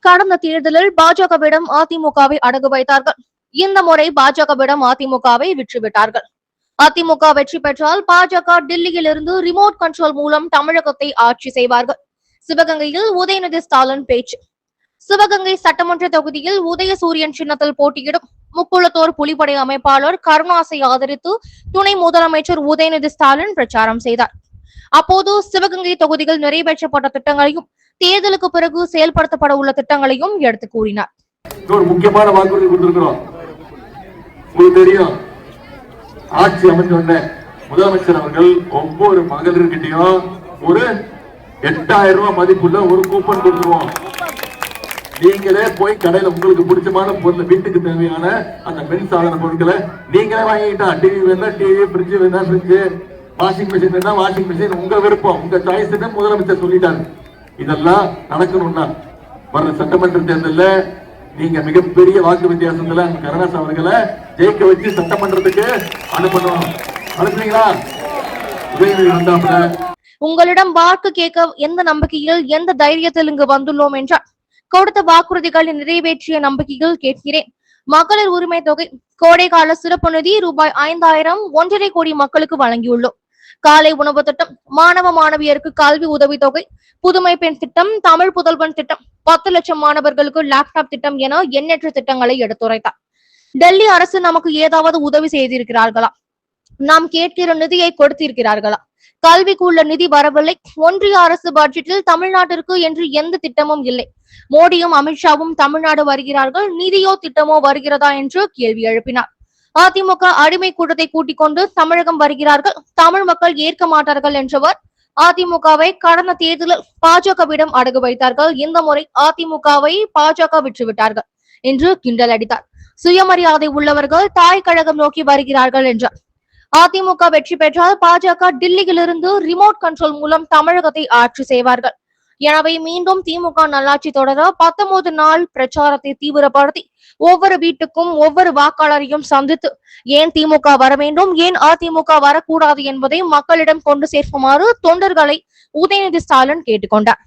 கடந்த தேர்தலில் பாஜகவிடம் அதிமுகவை அடகு வைத்தார்கள். இந்த முறை பாஜகவிடம் அதிமுகவை விற்றுவிட்டார்கள். அதிமுக வெற்றி பெற்றால் பாஜக டில்லியில் இருந்து ரிமோட் கண்ட்ரோல் மூலம் தமிழகத்தை ஆட்சி செய்வார்கள். சிவகங்கையில் உதயநிதி ஸ்டாலின் பேச்சு. சிவகங்கை சட்டமன்ற தொகுதியில் உதயசூரியன் சின்னத்தில் போட்டியிடும் முக்குளத்தோர் புலிப்படை அமைப்பாளர் கருணாசை ஆதரித்து துணை முதலமைச்சர் உதயநிதி ஸ்டாலின் பிரச்சாரம் செய்தார். அப்போது சிவகங்கை தொகுதியில் நிறைவேற்றப்பட்ட திட்டங்களையும் தேர்தலுக்கு பிறகு செயல்படுத்தப்பட உள்ள திட்டங்களையும் எடுத்து கூறினார். முக்கியமான வாக்குறுதி கொடுத்திருக்கிறோம். உங்களுக்கு தெரியும், ஆட்சி அமைஞ்ச முதலமைச்சர் அவர்கள் ஒவ்வொரு மகளிர்கிட்டையும் ஒரு 8000 ரூபாய் மதிப்புள்ள ஒரு கூப்பன் கொடுத்துருவோம். நீங்களே போய் கடையில உங்களுக்கு பிடிச்சமான பொருள், வீட்டுக்கு தேவையான அந்த மின்சாதன பொருட்களை நீங்களே வாங்கிட்டா, டிவி வேணா டிவி, ஃப்ரிட்ஜ் வேணா ஃப்ரிட்ஜ், வாஷிங் மிஷின் வேணா வாஷிங் மிஷின், உங்க விருப்பம், உங்க சாய்ஸ் முதலமைச்சர் சொல்லிட்டாரு. இதெல்லாம் நடக்கணும்னா வர சட்டமன்ற தேர்தலில் நீங்க மிகப்பெரிய வாக்கு வித்தியாசத்துல கருணாஸ் அவர்களை ஜெயிக்க வச்சு சட்டமன்றத்துக்கு அனுப்பணும். அனுப்புறீங்களா? உங்களிடம் வாக்கு கேட்க எந்த நம்பிக்கையில், எந்த தைரியத்தில் இங்கு வந்துள்ளோம் என்றால், கொடுத்த வாக்குறுதிகளை நிறைவேற்றிய நம்பிக்கையில் கேட்கிறேன். மகளிர் உரிமை தொகை, கோடைகால சிறப்பு நிதி ரூபாய் 5000 1.5 கோடி மக்களுக்கு வழங்கியுள்ளோம். காலை உணவு திட்டம், மாணவ மாணவியருக்கு கல்வி உதவி தொகை, புதுமை பெண் திட்டம், தமிழ் புதல்வன் திட்டம், 10 லட்சம் மாணவர்களுக்கு லேப்டாப் திட்டம் என எண்ணற்ற திட்டங்களை எடுத்துரைத்தார். டெல்லி அரசு நமக்கு ஏதாவது உதவி செய்திருக்கிறார்களா? நாம் கேட்கிற நிதியை கொடுத்திருக்கிறார்களா? கல்விக்கு உள்ள நிதி வரவில்லை. ஒன்றிய அரசு பட்ஜெட்டில் தமிழ்நாட்டிற்கு என்று எந்த திட்டமும் இல்லை. மோடியும் அமித்ஷாவும் தமிழ்நாடு வருகிறார்கள், நிதியோ திட்டமோ வருகிறதா என்று கேள்வி எழுப்பினார். அதிமுக அடிமை கூட்டத்தை கூட்டிக் கொண்டு தமிழகம் வருகிறார்கள், தமிழ் மக்கள் ஏற்க மாட்டார்கள் என்றவர் அதிமுகவை கடந்த தேர்தலில் பாஜகவிடம் அடகு வைத்தார்கள். இந்த முறை அதிமுகவை பாஜக விற்றுவிட்டார்கள் என்று கிண்டல் அடித்தார். சுயமரியாதை உள்ளவர்கள் தாய் கழகம் நோக்கி வருகிறார்கள் என்றார். அதிமுக வெற்றி பெற்றால் பாஜக டில்லியிலிருந்து ரிமோட் கண்ட்ரோல் மூலம் தமிழகத்தை ஆட்சி செய்வார்கள். எனவே மீண்டும் திமுக நல்லாட்சி தொடர 19 நாள் பிரச்சாரத்தை தீவிரப்படுத்தி ஒவ்வொரு வீட்டுக்கும் ஒவ்வொரு வாக்காளரையும் சந்தித்து ஏன் திமுக வர வேண்டும், ஏன் அதிமுக வரக்கூடாது என்பதை மக்களிடம் கொண்டு சேர்க்குமாறு தொண்டர்களை உதயநிதி ஸ்டாலின் கேட்டுக்கொண்டார்.